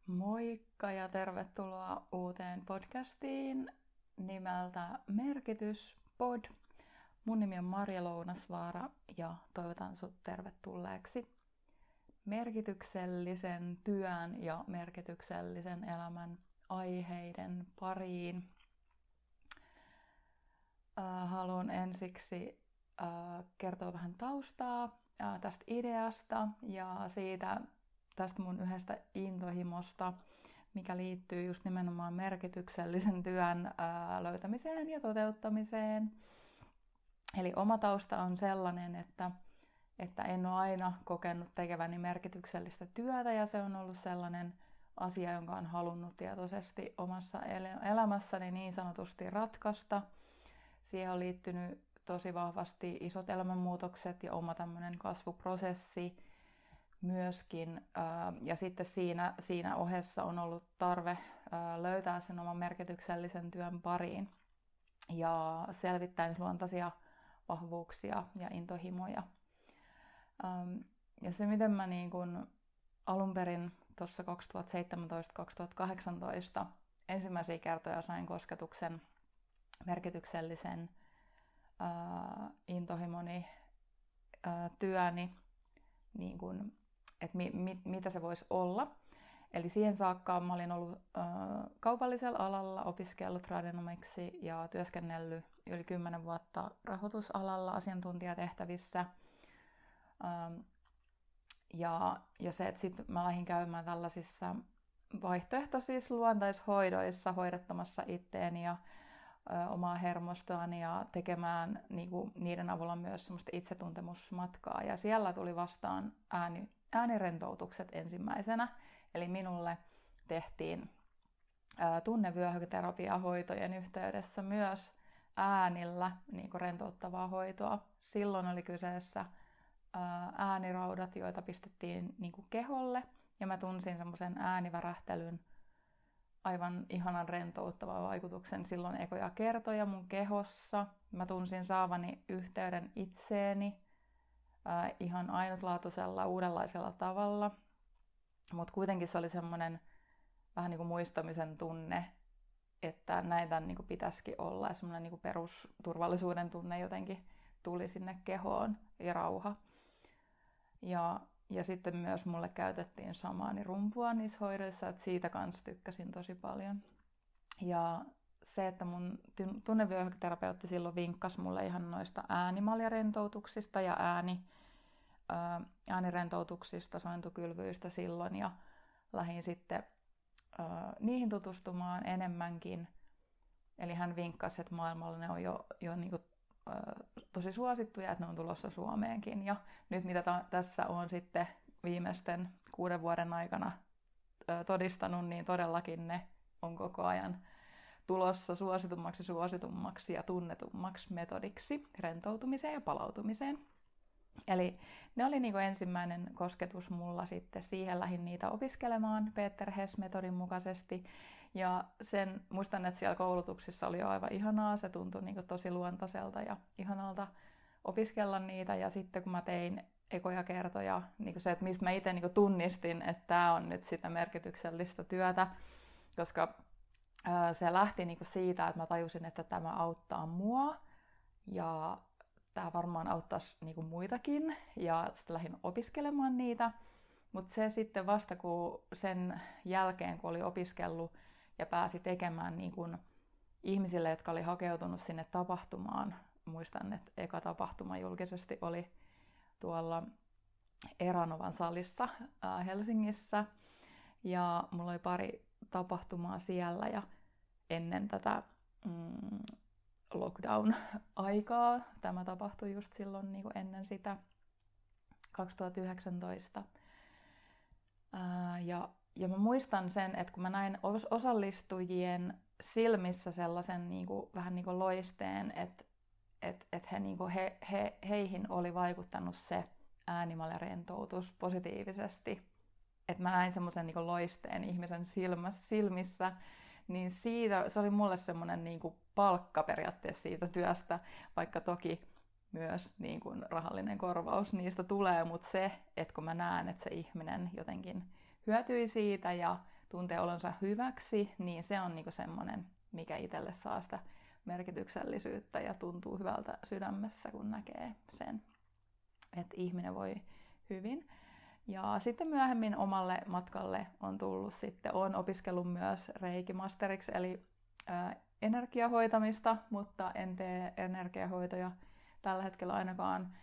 Moikka ja tervetuloa uuteen podcastiin nimeltä Merkityspod. Mun nimi on Marja Lounasvaara ja toivotan sut tervetulleeksi merkityksellisen työn ja merkityksellisen elämän aiheiden pariin. Haluan ensiksi kertoa vähän taustaa tästä ideasta ja tästä mun yhdestä intohimosta, mikä liittyy just nimenomaan merkityksellisen työn löytämiseen ja toteuttamiseen. Eli oma tausta on sellainen, että en ole aina kokenut tekeväni merkityksellistä työtä ja se on ollut sellainen asia, jonka olen halunnut tietoisesti omassa elämässäni niin sanotusti ratkaista. Siihen on liittynyt tosi vahvasti isot elämänmuutokset ja oma tämmöinen kasvuprosessi myöskin. Ja sitten siinä ohessa on ollut tarve löytää sen oman merkityksellisen työn pariin ja selvittää niitä luontaisia vahvuuksia ja intohimoja. Ja se, miten mä niin kun alun perin tuossa 2017-2018 ensimmäisiä kertoja sain kosketuksen merkityksellisen intohimoni työni, niin kun, että mitä se voisi olla. Eli siihen saakka mä olin ollut kaupallisella alalla, opiskellut tradenomiksi ja työskennellyt yli 10 vuotta rahoitusalalla asiantuntijatehtävissä. Ja se, että sitten mä lähdin käymään tällaisissa vaihtoehtoisissa luontaishoidoissa hoidattamassa itteeni ja omaa hermostoani ja tekemään niiden avulla myös semmoista itsetuntemusmatkaa. Ja siellä tuli vastaan äänirentoutukset ensimmäisenä. Eli minulle tehtiin tunnevyöhyketerapiahoitojen yhteydessä myös äänillä rentouttavaa hoitoa. Silloin oli kyseessä ääniraudat, joita pistettiin keholle. Ja mä tunsin semmoisen äänivärähtelyn aivan ihanan rentouttavan vaikutuksen silloin ekoja kertoja mun kehossa. Mä tunsin saavani yhteyden itseeni ihan ainutlaatuisella, uudenlaisella tavalla. Mutta kuitenkin se oli semmoinen vähän niin kuin muistamisen tunne, että näitä niin kuin pitäisikin olla. Ja semmoinen niin kuin perusturvallisuuden tunne jotenkin tuli sinne kehoon ja rauha. Ja sitten myös mulle käytettiin samaani rumpua niissä hoidoissa, että siitä kanssa tykkäsin tosi paljon. Ja se, että mun tunnevyöhyketerapeutti silloin vinkkasi mulle ihan noista äänimaljarentoutuksista ja äänirentoutuksista, sointukylvyistä silloin. Ja lähdin sitten niihin tutustumaan enemmänkin. Eli hän vinkkasi, että maailmalla ne on jo niinku tosi suosittuja, että ne on tulossa Suomeenkin. Ja nyt mitä tässä on sitten viimeisten 6 vuoden aikana todistanut, niin todellakin ne on koko ajan tulossa suositummaksi ja tunnetummaksi metodiksi rentoutumiseen ja palautumiseen. Eli ne oli niin kuin ensimmäinen kosketus mulla sitten. Siihen lähdin niitä opiskelemaan Peter Hess-metodin mukaisesti. Ja muistan, että siellä koulutuksissa oli aivan ihanaa. Se tuntui niin kuin tosi luontaiselta ja ihanalta opiskella niitä. Ja sitten kun mä tein ekoja kertoja, niin kuin se, että mistä mä itse niin kuin tunnistin, että tämä on nyt sitä merkityksellistä työtä. Koska se lähti niin kuin siitä, että mä tajusin, että tämä auttaa mua. Ja tämä varmaan auttaisi niinku muitakin ja sitten lähdin opiskelemaan niitä. Mutta se sitten vasta kun sen jälkeen, kun oli opiskellut ja pääsi tekemään niinku ihmisille, jotka oli hakeutunut sinne tapahtumaan. Muistan, että eka tapahtuma julkisesti oli tuolla Eranovan salissa Helsingissä. Ja mulla oli pari tapahtumaa siellä ja ennen tätä lockdown-aikaa. Tämä tapahtui just silloin niin kuin ennen sitä 2019. Ja mä muistan sen, että kun mä näin osallistujien silmissä sellaisen niin kuin, vähän niin kuin loisteen, että heihin oli vaikuttanut se äänimaljarentoutus positiivisesti. Että mä näin semmoisen niin kuin loisteen ihmisen silmissä, niin se oli mulle semmoinen niin kuin palkka periaatteessa siitä työstä, vaikka toki myös niin kuin rahallinen korvaus niistä tulee, mutta se, että kun mä näen, että se ihminen jotenkin hyötyi siitä ja tuntee olonsa hyväksi, niin se on niinku semmoinen, mikä itselle saa sitä merkityksellisyyttä ja tuntuu hyvältä sydämessä, kun näkee sen, että ihminen voi hyvin. Ja sitten myöhemmin omalle matkalle on tullut sitten, olen opiskellut myös reikimasteriksi, eli energiahoitamista, mutta en tee energiahoitoja tällä hetkellä ainakaan,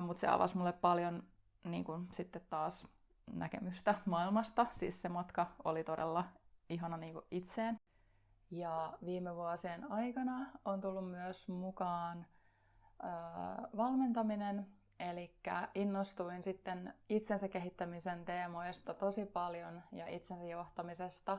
mutta se avasi mulle paljon niin kun, sitten taas näkemystä maailmasta, siis se matka oli todella ihana niin kun itseen. Ja viime vuosien aikana on tullut myös mukaan valmentaminen, eli innostuin sitten itsensä kehittämisen teemoista tosi paljon ja itsensä johtamisesta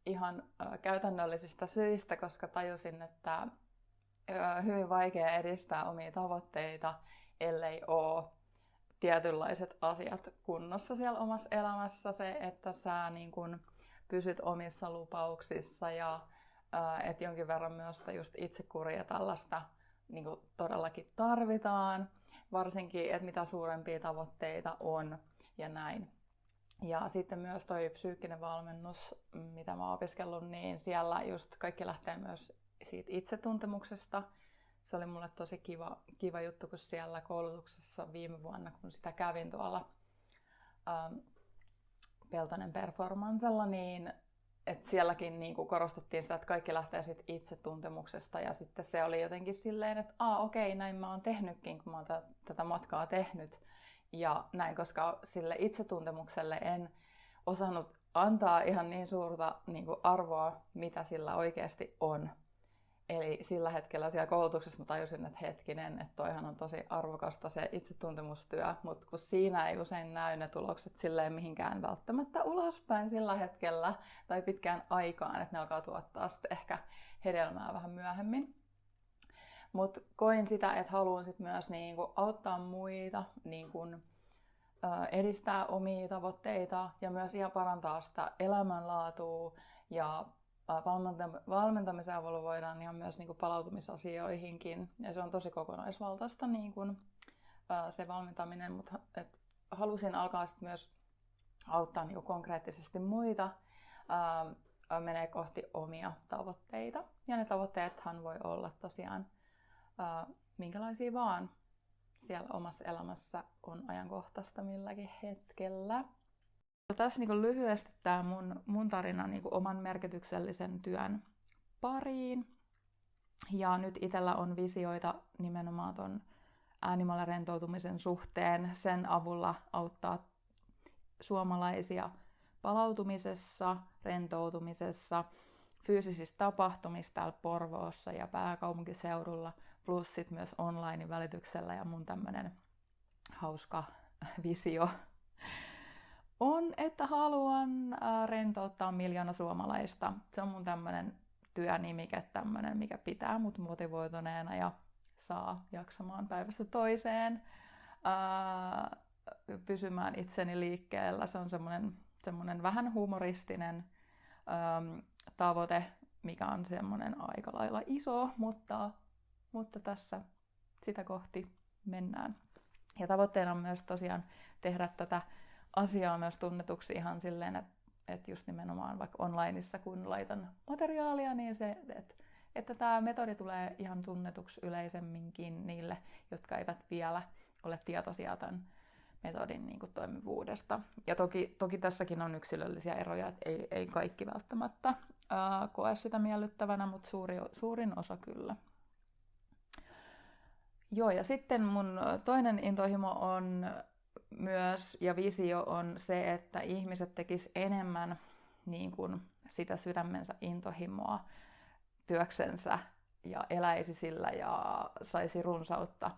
ihan käytännöllisistä syistä, koska tajusin, että hyvin vaikea edistää omia tavoitteita, ellei ole tietynlaiset asiat kunnossa siellä omassa elämässä. Se, että sä niin kun pysyt omissa lupauksissa ja että jonkin verran myös just itsekuria tällaista niin kun todellakin tarvitaan. Varsinkin, että mitä suurempia tavoitteita on ja näin. Ja sitten myös toi psyykkinen valmennus, mitä mä oon opiskellut, niin siellä just kaikki lähtee myös siitä itsetuntemuksesta. Se oli mulle tosi kiva juttu, kun siellä koulutuksessa viime vuonna, kun sitä kävin tuolla Peltonen Performancella, niin että sielläkin niin kuin korostettiin sitä, että kaikki lähtee siitä itsetuntemuksesta. Ja sitten se oli jotenkin silleen, että okei, näin mä oon tehnytkin, kun mä oon tätä matkaa tehnyt. Ja näin, koska sille itsetuntemukselle en osannut antaa ihan niin suurta niin kuin arvoa, mitä sillä oikeasti on. Eli sillä hetkellä siellä koulutuksessa mä tajusin, että hetkinen, että toihan on tosi arvokasta se itsetuntemustyö, mutta kun siinä ei usein näy ne tulokset silleen mihinkään välttämättä ulospäin sillä hetkellä tai pitkään aikaan, että ne alkaa tuottaa sitten ehkä hedelmää vähän myöhemmin. Mutta koin sitä, että haluan sit myös niinku auttaa muita, niinku, edistää omia tavoitteita ja myös ihan parantaa sitä elämänlaatua ja valmentamisen avulla voidaan ihan myös niin kuin palautumisasioihinkin, ja se on tosi kokonaisvaltaista niin kuin, se valmentaminen, mutta halusin alkaa sit myös auttaa niin kuin konkreettisesti muita menee kohti omia tavoitteita, ja ne tavoitteethan voi olla tosiaan minkälaisia vaan siellä omassa elämässä on ajankohtaista milläkin hetkellä. Tässä niin lyhyesti tämä mun tarina niin oman merkityksellisen työn pariin. Ja nyt itsellä on visioita nimenomaan ton äänimallen rentoutumisen suhteen. Sen avulla auttaa suomalaisia palautumisessa, rentoutumisessa, fyysisissä tapahtumissa täällä Porvoossa ja pääkaupunkiseudulla, plus sit myös online välityksellä, ja mun tämmönen hauska visio on, että haluan rentouttaa 1 miljoona suomalaista. Se on mun tämmönen työnimike, tämmönen, mikä pitää mut motivoituneena ja saa jaksamaan päivästä toiseen, pysymään itseni liikkeellä. Se on semmonen vähän humoristinen tavoite, mikä on semmonen aika lailla iso, mutta tässä sitä kohti mennään. Ja tavoitteena on myös tosiaan tehdä tätä asiaa myös tunnetuksi ihan silleen, että just nimenomaan vaikka onlineissa kun laitan materiaalia, niin se, että tämä metodi tulee ihan tunnetuksi yleisemminkin niille, jotka eivät vielä ole tietoisia tämän metodin niin kuin toimivuudesta. Ja toki tässäkin on yksilöllisiä eroja, että ei kaikki välttämättä koe sitä miellyttävänä, mutta suurin osa kyllä. Joo, ja sitten mun toinen intohimo on myös, ja visio on se, että ihmiset tekis enemmän niin kuin sitä sydämensä intohimoa työksensä ja eläisi sillä ja saisi runsautta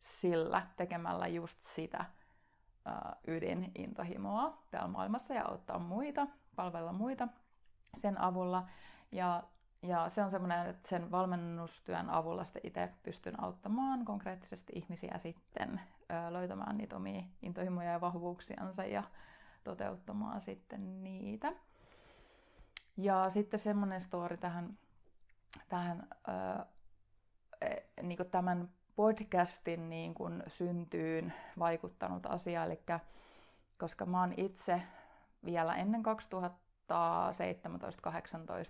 sillä tekemällä just sitä ydinintohimoa täällä maailmassa ja auttaa muita, palvella muita sen avulla. Ja se on semmoinen, että sen valmennustyön avulla sitten itse pystyn auttamaan konkreettisesti ihmisiä sitten löytämään niitä omia intohimoja ja vahvuuksiansa ja toteuttamaan sitten niitä. Ja sitten semmoinen story tähän niin kuin tämän podcastin niin kuin syntyyn vaikuttanut asia, eli koska mä oon itse vielä ennen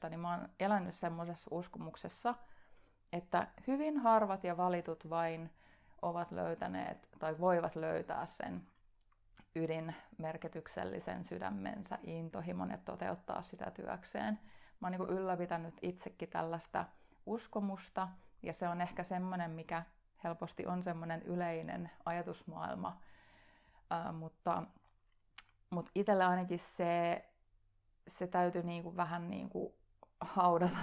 2017-2018, niin mä oon elänyt semmoisessa uskomuksessa, että hyvin harvat ja valitut vain ovat löytäneet tai voivat löytää sen ydinmerkityksellisen sydämensä intohimon ja toteuttaa sitä työkseen. Mä oon niin ylläpitänyt itsekin tällaista uskomusta, ja se on ehkä semmoinen, mikä helposti on semmoinen yleinen ajatusmaailma, mutta itsellä ainakin se täytyy niinku vähän niinku haudata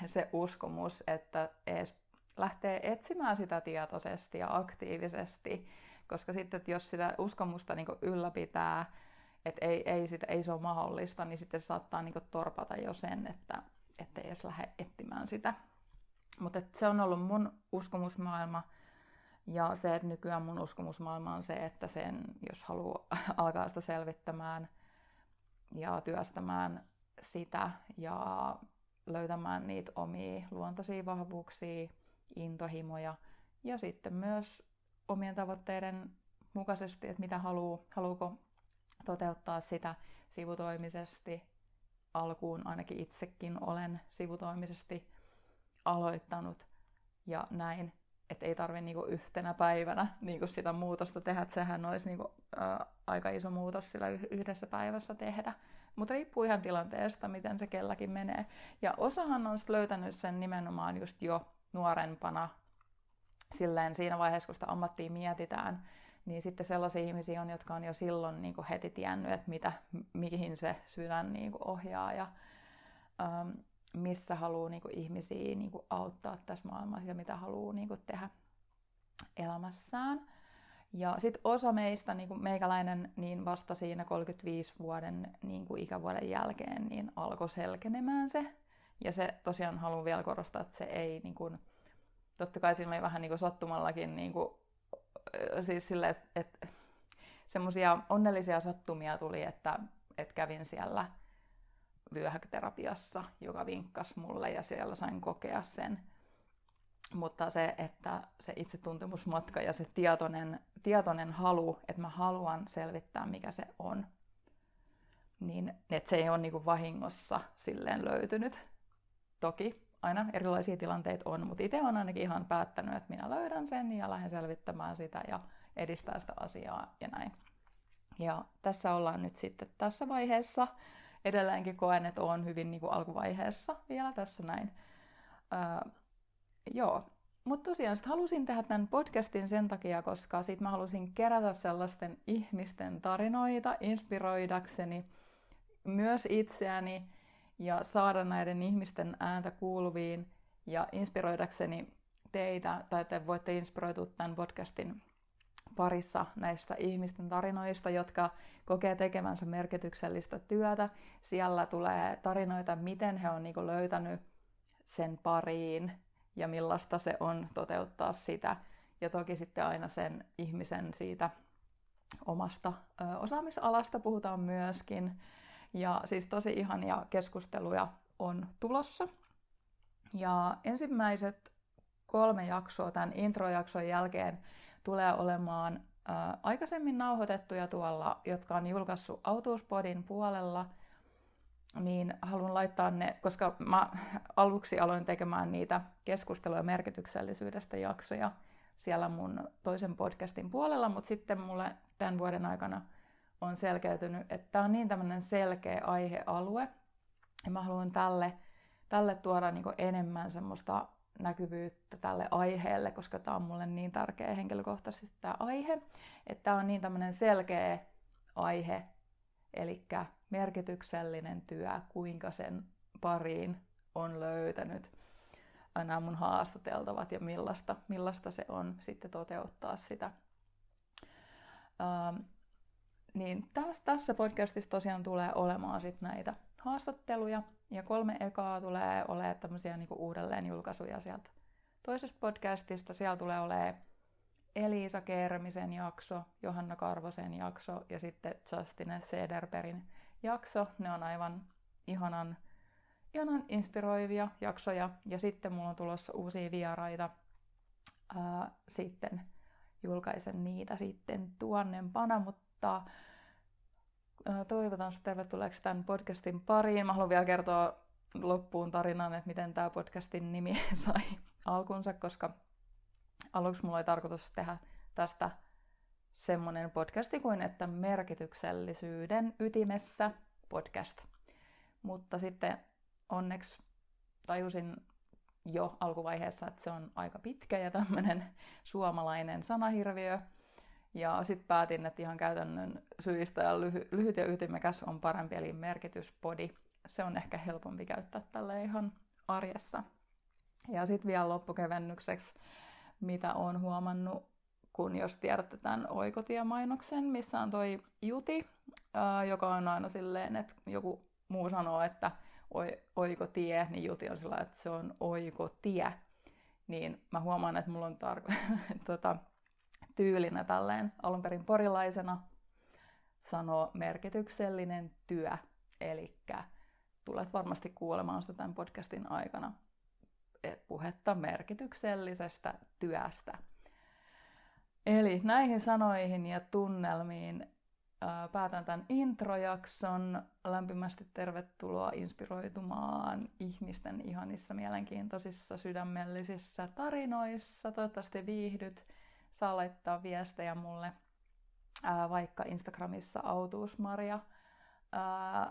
se uskomus, että edes lähtee etsimään sitä tietoisesti ja aktiivisesti, koska sitten jos sitä uskomusta niinku ylläpitää, että ei se ole mahdollista, niin sitten se saattaa niinku torpata jo sen, että ei edes lähde etsimään sitä. Mutta se on ollut mun uskomusmaailma, ja se, että nykyään mun uskomusmaailma on se, että jos haluaa alkaa sitä selvittämään ja työstämään sitä ja löytämään niitä omia luontaisia vahvuuksia, intohimoja ja sitten myös omien tavoitteiden mukaisesti, että mitä haluuko toteuttaa sitä sivutoimisesti. Alkuun ainakin itsekin olen sivutoimisesti aloittanut ja näin, että ei tarvitse niinku yhtenä päivänä niinku sitä muutosta tehdä, että sehän olisi niinku, aika iso muutos sillä yhdessä päivässä tehdä. Mutta riippuu ihan tilanteesta, miten se kelläkin menee. Ja osahan on löytänyt sen nimenomaan just jo nuorempana, silleen siinä vaiheessa, kun sitä ammattia mietitään, niin sitten sellaisia ihmisiä on, jotka on jo silloin niinku heti tiennyt, että mihin se sydän niinku ohjaa ja missä haluaa niinku ihmisiä niinku auttaa tässä maailmassa ja mitä haluaa niinku tehdä elämässään. Ja sitten osa meistä, niin kuin meikäläinen, niin vasta siinä 35 vuoden niin kuin ikävuoden jälkeen niin alkoi selkenemään se. Ja se tosiaan haluan vielä korostaa, että se ei, niin kuin, totta kai siinä oli vähän niin kuin sattumallakin, niin kuin, siis sille, että semmoisia onnellisia sattumia tuli, että kävin siellä vyöhyketerapiassa, joka vinkkasi mulle ja siellä sain kokea sen. Mutta se, että se itsetuntemusmatka ja se tietoinen halu, että mä haluan selvittää, mikä se on, niin että se ei ole niinku vahingossa silleen löytynyt. Toki aina erilaisia tilanteita on, mutta itse olen ainakin ihan päättänyt, että minä löydän sen ja lähden selvittämään sitä ja edistää sitä asiaa ja näin. Ja tässä ollaan nyt sitten tässä vaiheessa. Edelleenkin koen, että olen hyvin niinku alkuvaiheessa vielä tässä näin. Joo, mutta tosiaan halusin tehdä tämän podcastin sen takia, koska sit mä halusin kerätä sellaisten ihmisten tarinoita inspiroidakseni myös itseäni ja saada näiden ihmisten ääntä kuuluviin ja inspiroidakseni teitä, tai te voitte inspiroitua tämän podcastin parissa näistä ihmisten tarinoista, jotka kokee tekemänsä merkityksellistä työtä. Siellä tulee tarinoita, miten he on niinku löytänyt sen pariin, ja millaista se on toteuttaa sitä. Ja toki sitten aina sen ihmisen siitä omasta osaamisalasta puhutaan myöskin. Ja siis tosi ihania keskusteluja on tulossa. Ja ensimmäiset 3 jaksoa tämän introjakson jälkeen tulee olemaan aikaisemmin nauhoitettuja tuolla, jotka on julkaissut Autuuspodin puolella. Niin haluan laittaa ne, koska mä aluksi aloin tekemään niitä keskusteluja merkityksellisyydestä jaksoja siellä mun toisen podcastin puolella, mutta sitten mulle tämän vuoden aikana on selkeytynyt, että tää on niin tämmönen selkeä aihealue, ja mä haluan tälle tuoda niinku enemmän semmoista näkyvyyttä tälle aiheelle, koska tää on mulle niin tärkeä henkilökohtaisesti tää aihe, että tää on niin tämmönen selkeä aihe, elikkä merkityksellinen työ, kuinka sen pariin on löytänyt nämä mun haastateltavat ja millaista se on sitten toteuttaa sitä. Niin tässä podcastissa tosiaan tulee olemaan sitten näitä haastatteluja ja 3 ekaa tulee olemaan tämmöisiä niinku uudelleenjulkaisuja sieltä toisesta podcastista. Siellä tulee olemaan Elisa Kermisen jakso, Johanna Karvosen jakso ja sitten Justine Cederbergin jakso. Ne on aivan ihanan inspiroivia jaksoja. Ja sitten mulla on tulossa uusia vieraita. Sitten julkaisen niitä sitten tuonnempana, mutta toivotan sinut tervetulleeksi tämän podcastin pariin. Mä haluan vielä kertoa loppuun tarinan, että miten tämä podcastin nimi sai alkunsa, koska aluksi mulla oli tarkoitus tehdä tästä semmoinen podcasti kuin, että merkityksellisyyden ytimessä podcast. Mutta sitten onneksi tajusin jo alkuvaiheessa, että se on aika pitkä ja tämmöinen suomalainen sanahirviö. Ja sitten päätin, että ihan käytännön syistä ja lyhyt ja ytimekäs on parempi, eli merkityspodi. Se on ehkä helpompi käyttää tälle ihan arjessa. Ja sitten vielä loppukevennykseksi, mitä olen huomannut, kun jos tiedätte tämän Oikotie-mainoksen, missä on toi Juti, joka on aina silleen, että joku muu sanoo, että oikotie, niin Juti on sillä, että se on oikotie. Niin mä huomaan, että mulla on tyylinä tälleen alun perin porilaisena sanoo merkityksellinen työ. Elikkä tulet varmasti kuulemaan sitä tämän podcastin aikana puhetta merkityksellisestä työstä. Eli näihin sanoihin ja tunnelmiin päätän tämän introjakson. Lämpimästi tervetuloa inspiroitumaan ihmisten ihanissa, mielenkiintoisissa, sydämellisissä tarinoissa. Toivottavasti viihdyt. Saa laittaa viestejä mulle vaikka Instagramissa Autuusmaria.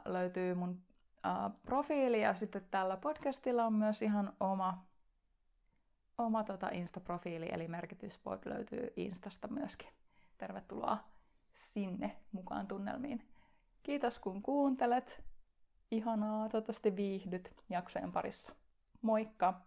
Löytyy mun profiili ja sitten tällä podcastilla on myös ihan oma Insta-profiili, eli Merkityspod löytyy Instasta myöskin. Tervetuloa sinne mukaan tunnelmiin. Kiitos kun kuuntelet. Ihanaa, toivottavasti viihdyt jaksojen parissa. Moikka!